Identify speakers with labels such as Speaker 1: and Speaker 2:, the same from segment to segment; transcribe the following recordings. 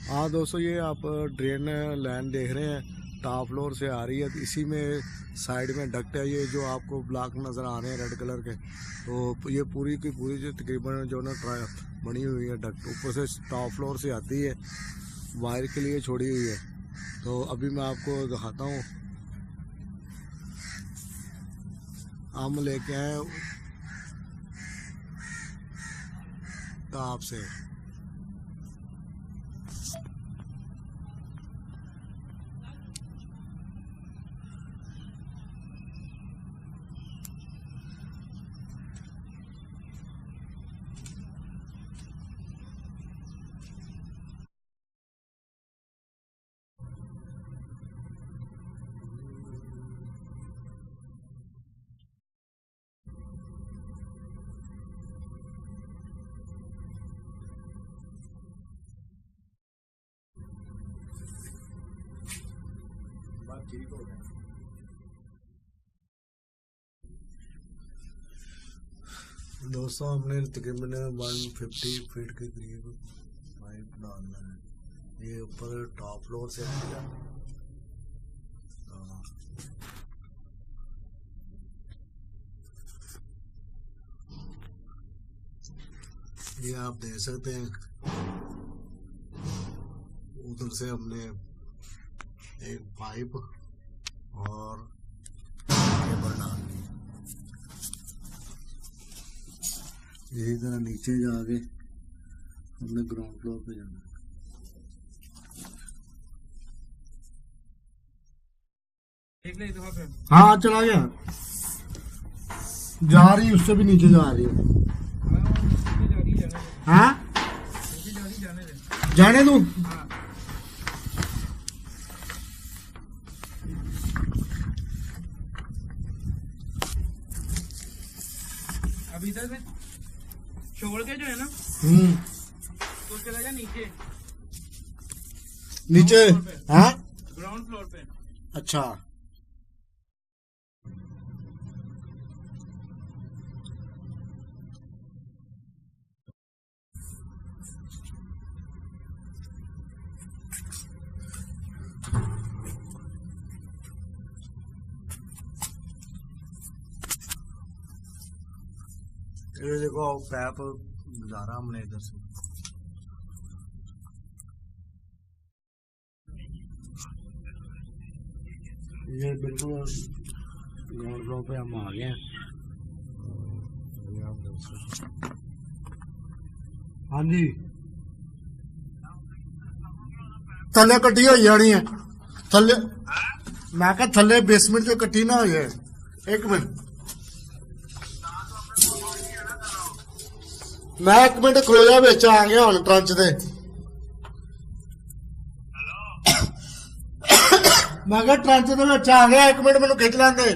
Speaker 1: हाँ दोस्तों, ये आप ड्रेन लाइन देख रहे हैं, टॉप फ्लोर से आ रही है। इसी में साइड में डक्ट है, ये जो आपको ब्लॉक नज़र आ रहे हैं रेड कलर के। तो ये पूरी की पूरी जो तकरीबन जो ना बनी हुई है डक्ट, ऊपर से टॉप फ्लोर से आती है, वायर के लिए छोड़ी हुई है। तो अभी मैं आपको दिखाता हूँ। हम लेके आए टॉप से। ठीक हो गया दोस्तों, हमने तकरीबन 150 फीट के करीब पाइप डालना है। ये ऊपर टॉप फ्लोर से आएगा। ये आप देख सकते हैं, उधर से हमने एक पाइप और केबल डाल दी। यही तरह नीचे जाके हमने ग्राउंड फ्लोर पे जाना है। हाँ चला गया, जा रही उससे भी नीचे जा रही है। हाँ जाने दूं।
Speaker 2: अभी इधर से छोड़ के जो है ना, तो चला जा नीचे।
Speaker 1: नीचे? हाँ
Speaker 2: ग्राउंड फ्लोर पे।
Speaker 1: अच्छा, ये देखो पैप गुजारा हमने इधर से। ये बिल्कुल ग्राउंड फ्लोर पे हम आ गए हैं। हाँ जी, थले कट्टी हो जानी है। थले मैं क्या थले बेसमेंट से कट्टी ना हो जाए। एक मिनट, मैं एक मिनट खलोया बेच आ गया हूँ ट्रंच दे। मैं क्या ट्रंच दे बेच आ गया, एक मिनट मैनू खिंच लेंदे।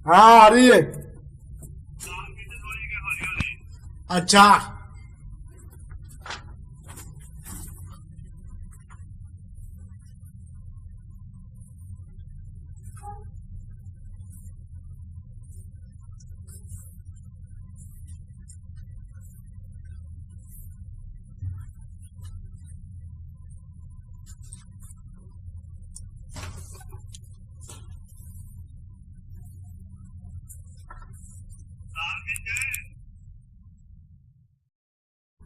Speaker 1: हाँ आ रही है। अच्छा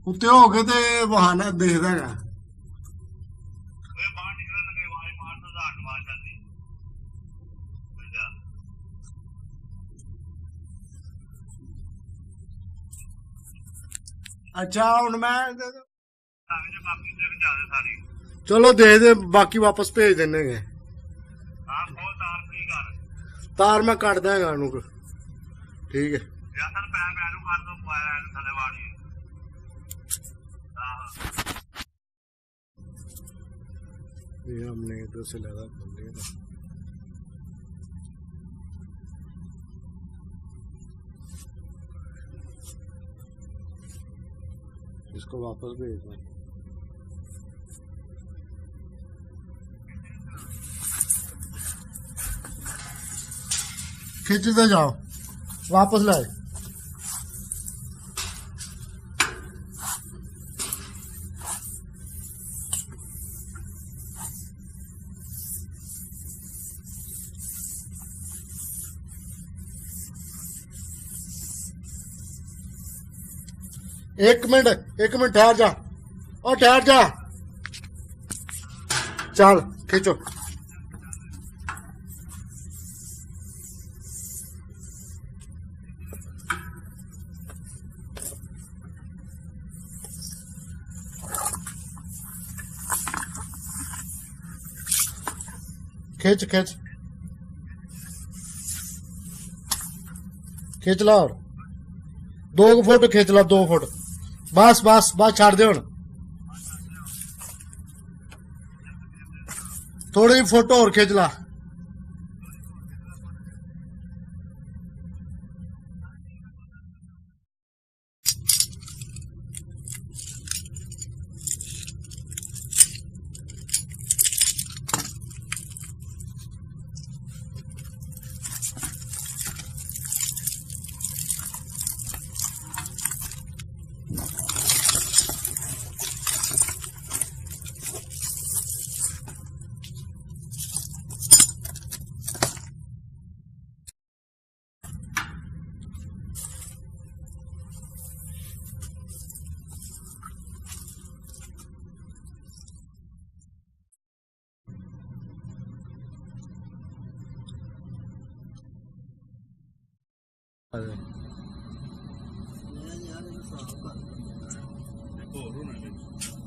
Speaker 1: उत्ते हो गए ते बहाना देखदा है। अच्छा हुन मैं चलो दे दे, बाकी वापस भेज देने गए। तार मैं कट देगा, ठीक है। ये हमने इधर से लगा खोल दिया। इसको वापस भेज दें। खींचते जाओ, वापस लाए। एक मिनट ठहर जा, और ठहर जा, चल खींचो। खींच खींच खींच ला, और 2 फुट खींच ला, 2 फुट बस बस बस, छाड़ दे हुण, थोड़ी फोटो और खींच ला।
Speaker 2: ਹੋਰ ਹੋਣਾ